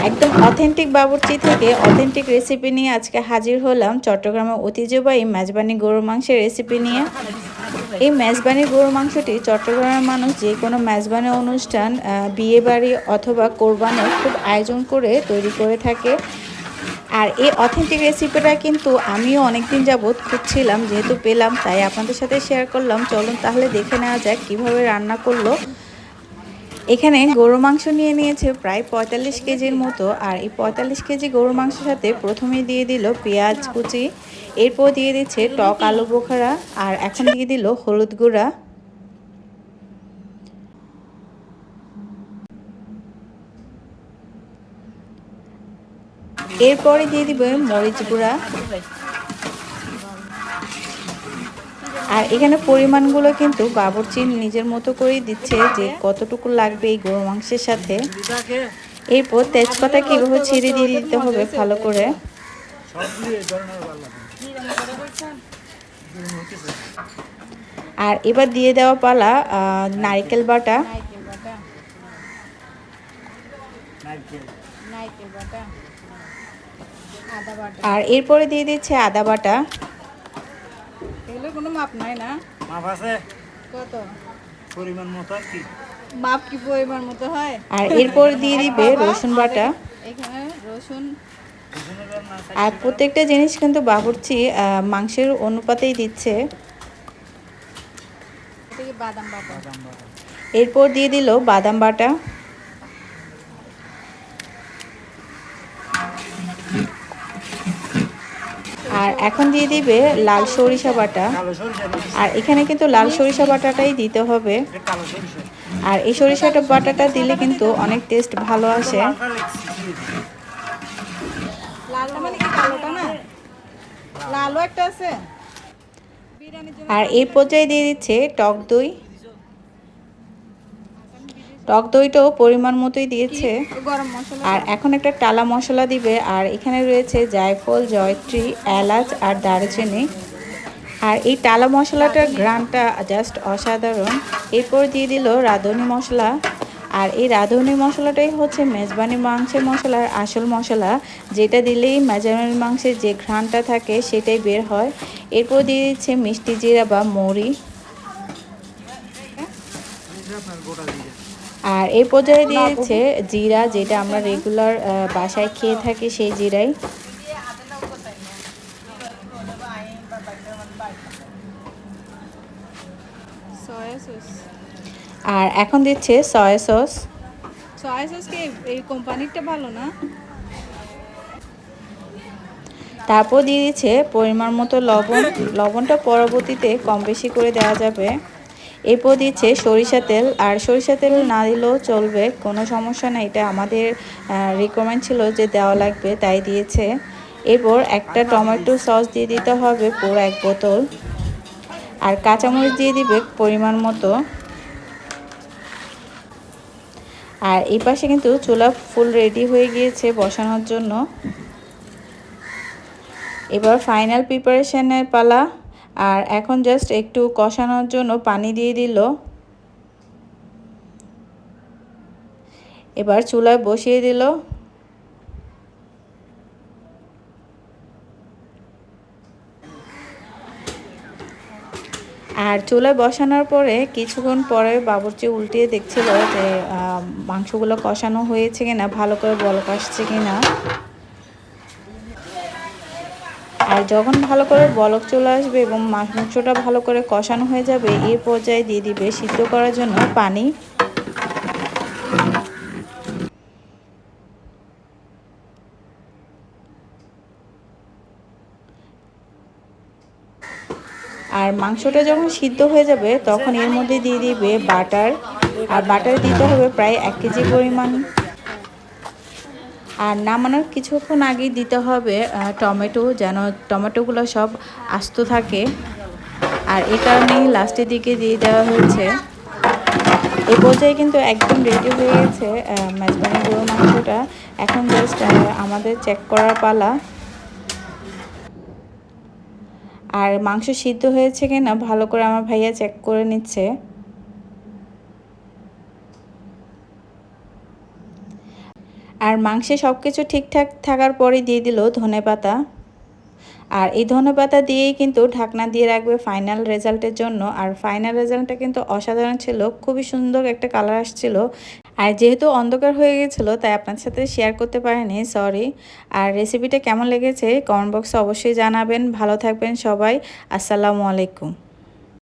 একদম অথেন্টিক বাবুর্চি থেকে অথেন্টিক রেসিপি নিয়ে আজকে হাজির হলাম চট্টগ্রামের ঐতিহ্যবাহী মেজবানি গরুর মাংসের রেসিপি নিয়ে। এই মেজবানি গরুর মাংসটি চট্টগ্রামের মানুষ যে কোনো মেজবানি অনুষ্ঠান, বিয়েবাড়ি অথবা কোরবানির খুব আয়োজন করে তৈরি করে থাকে। আর এই অথেন্টিক রেসিপিটা কিন্তু আমিও অনেকদিন যাবৎ খুঁজছিলাম, যেহেতু পেলাম তাই আপনাদের সাথে শেয়ার করলাম। চলুন তাহলে দেখে নেওয়া যাক কীভাবে রান্না করলো। এখানে গরুর মাংস নিয়ে নিয়েছে প্রায় ৪৫ কেজির মতো। আর এই ৪৫ কেজি গরুর মাংসের সাথে প্রথমেই দিয়ে দিল পেঁয়াজ কুচি, এরপর দিয়ে দিচ্ছে টক আলু বোখারা, আর এখন দিয়ে দিল হলুদ গুঁড়া। এরপরে দিয়ে দিবে মরিচ গুঁড়া। আর এখানে পরিমাণগুলো কিন্তু বাবুর্চি নিজের মতো করেই দিচ্ছে যে কতটুকু লাগবে এই গরুর মাংসের সাথে। এরপর তেজপাতাকে এভাবে ছিঁড়ে দিয়ে দিতে হবে ভালো করে। আর এবার দিয়ে দেওয়া পালা নারকেল বাটা। আর এরপরে দিয়ে দিচ্ছে আদা বাটা। এগুলো কোনো মাপ নাই না? মাপ আছে কত? পরিমাণ মতো আর কি। মাপ কি পরিমাণ মতো হয়? আর এরপর দিয়ে দিবে রসুন বাটা। এখানে রসুন। আর প্রত্যেকটা জিনিস কিন্তু বাবুর্চি মাংসের অনুপাতেই দিচ্ছে। এটা কি বাদাম বাটা? এরপর দিয়ে দিল বাদাম বাটা। আর এখন দিয়ে দিবে লাল সরিষা বাটা। আর এখানে কিন্তু লাল সরিষা বাটাটাই দিতে হবে। আর এই সরিষাটা বাটাটা দিলে কিন্তু অনেক টেস্ট ভালো আসে। লালটা মানে কি কালোটা না? লালও একটা আছে। আর এই পর্যায়ে দিয়ে দিচ্ছে টক দই। টক দইটাও পরিমাণ মতোই দিয়েছে। গরম মশলা। আর এখন একটা টালা মশলা দিবে। আর এখানে রয়েছে জায়ফল, জয়ত্রী, এলাচ আর দারুচিনি। আর এই টালা মশলাটার ঘ্রাণটা জাস্ট অসাধারণ। এরপর দিয়ে দিল রাঁধুনি মশলা। আর এই রাঁধুনি মশলাটাই হচ্ছে মেজবানি মাংসের মশলার আসল মশলা, যেটা দিলেই মেজবানি মাংসের যে ঘ্রাণটা থাকে সেটাই বের হয়। এরপর দিয়ে দিচ্ছে মিষ্টি জিরা বা মৌরি। আর এই পর্যায়ে দিয়ে দিচ্ছে জিরা, যেটা আমরা রেগুলার বাসায় খেয়ে থাকি সেই জিরাই। Soya sauce. আর এখন দিচ্ছে সয়া সস। সয়া সস কি এই কোম্পানিটা ভালো না? তারপর দিয়ে দিচ্ছে পরিমাণ মতো লবণ। লবণটা পরবর্তীতে কম বেশি করে দেওয়া যাবে। এরপর দিচ্ছে সরিষা তেল। আর সরিষা তেল না দিলেও চলবে, কোনো সমস্যা নেই, এটা আমাদের রিকমেন্ড ছিল যে দেওয়া লাগবে তাই দিয়েছে। এরপর একটা টমেটো সস দিয়ে দিতে হবে পুরো 1 বোতল। আর কাঁচামরিচ দিয়ে দিবে পরিমাণ মতো। আর এই পাশে কিন্তু চুলা ফুল রেডি হয়ে গিয়েছে বসানোর জন্য। এবার ফাইনাল প্রিপারেশনের পালা। আর এখন জাস্ট একটু কষানোর জন্য পানি দিয়ে দিল। এবার চুলায় বসিয়ে দিল। আর চুলায় বসানোর পরে কিছুক্ষণ পরে বাবুর্চি উল্টিয়ে দেখছিল যে মাংসগুলো কষানো হয়েছে কিনা, ভালো করে বলক আসছে কিনা। আর যখন ভালো করে বলক চলে আসবে এবং মাংসটা ভালো করে কষানো হয়ে যাবে, এই পর্যায়ে দিয়ে দিবে সিদ্ধ করার জন্য পানি। আর মাংসটা যখন সিদ্ধ হয়ে যাবে তখন এর মধ্যে দিয়ে দিবে বাটার। আর বাটার দিতে হবে প্রায় 1 কেজি পরিমাণ। আর নামানোর কিছুক্ষণ আগেই দিতে হবে টমেটো, যেন টমেটোগুলো সব আস্ত থাকে। আর এই কারণেই লাস্টের দিকে দিয়ে দেওয়া হয়েছে। এই পর্যায়ে কিন্তু একদম রেডি হয়ে গেছে মেজবানি গরুর মাংসটা। এখন জাস্ট আমাদের চেক করার পালা। আর মাংস সিদ্ধ হয়েছে কিনা ভালো করে আমার ভাইয়া চেক করে নিচ্ছে। আর মাংসে সব কিছু ঠিকঠাক থাকার পরে দিয়ে দিল ধনেপাতা। আর এই ধনেপাতা দিয়েই কিন্তু ঢাকনা দিয়ে রাখবে ফাইনাল রেজাল্টের জন্য। আর ফাইনাল রেজাল্টটা কিন্তু অসাধারণ ছিল, খুবই সুন্দর একটা কালার আসছিল। আর যেহেতু অন্ধকার হয়ে গেছিলো তাই আপনার সাথে শেয়ার করতে পারিনি, সরি। আর রেসিপিটা কেমন লেগেছে কমেন্ট বক্সে অবশ্যই জানাবেন। ভালো থাকবেন সবাই, আসসালামু আলাইকুম।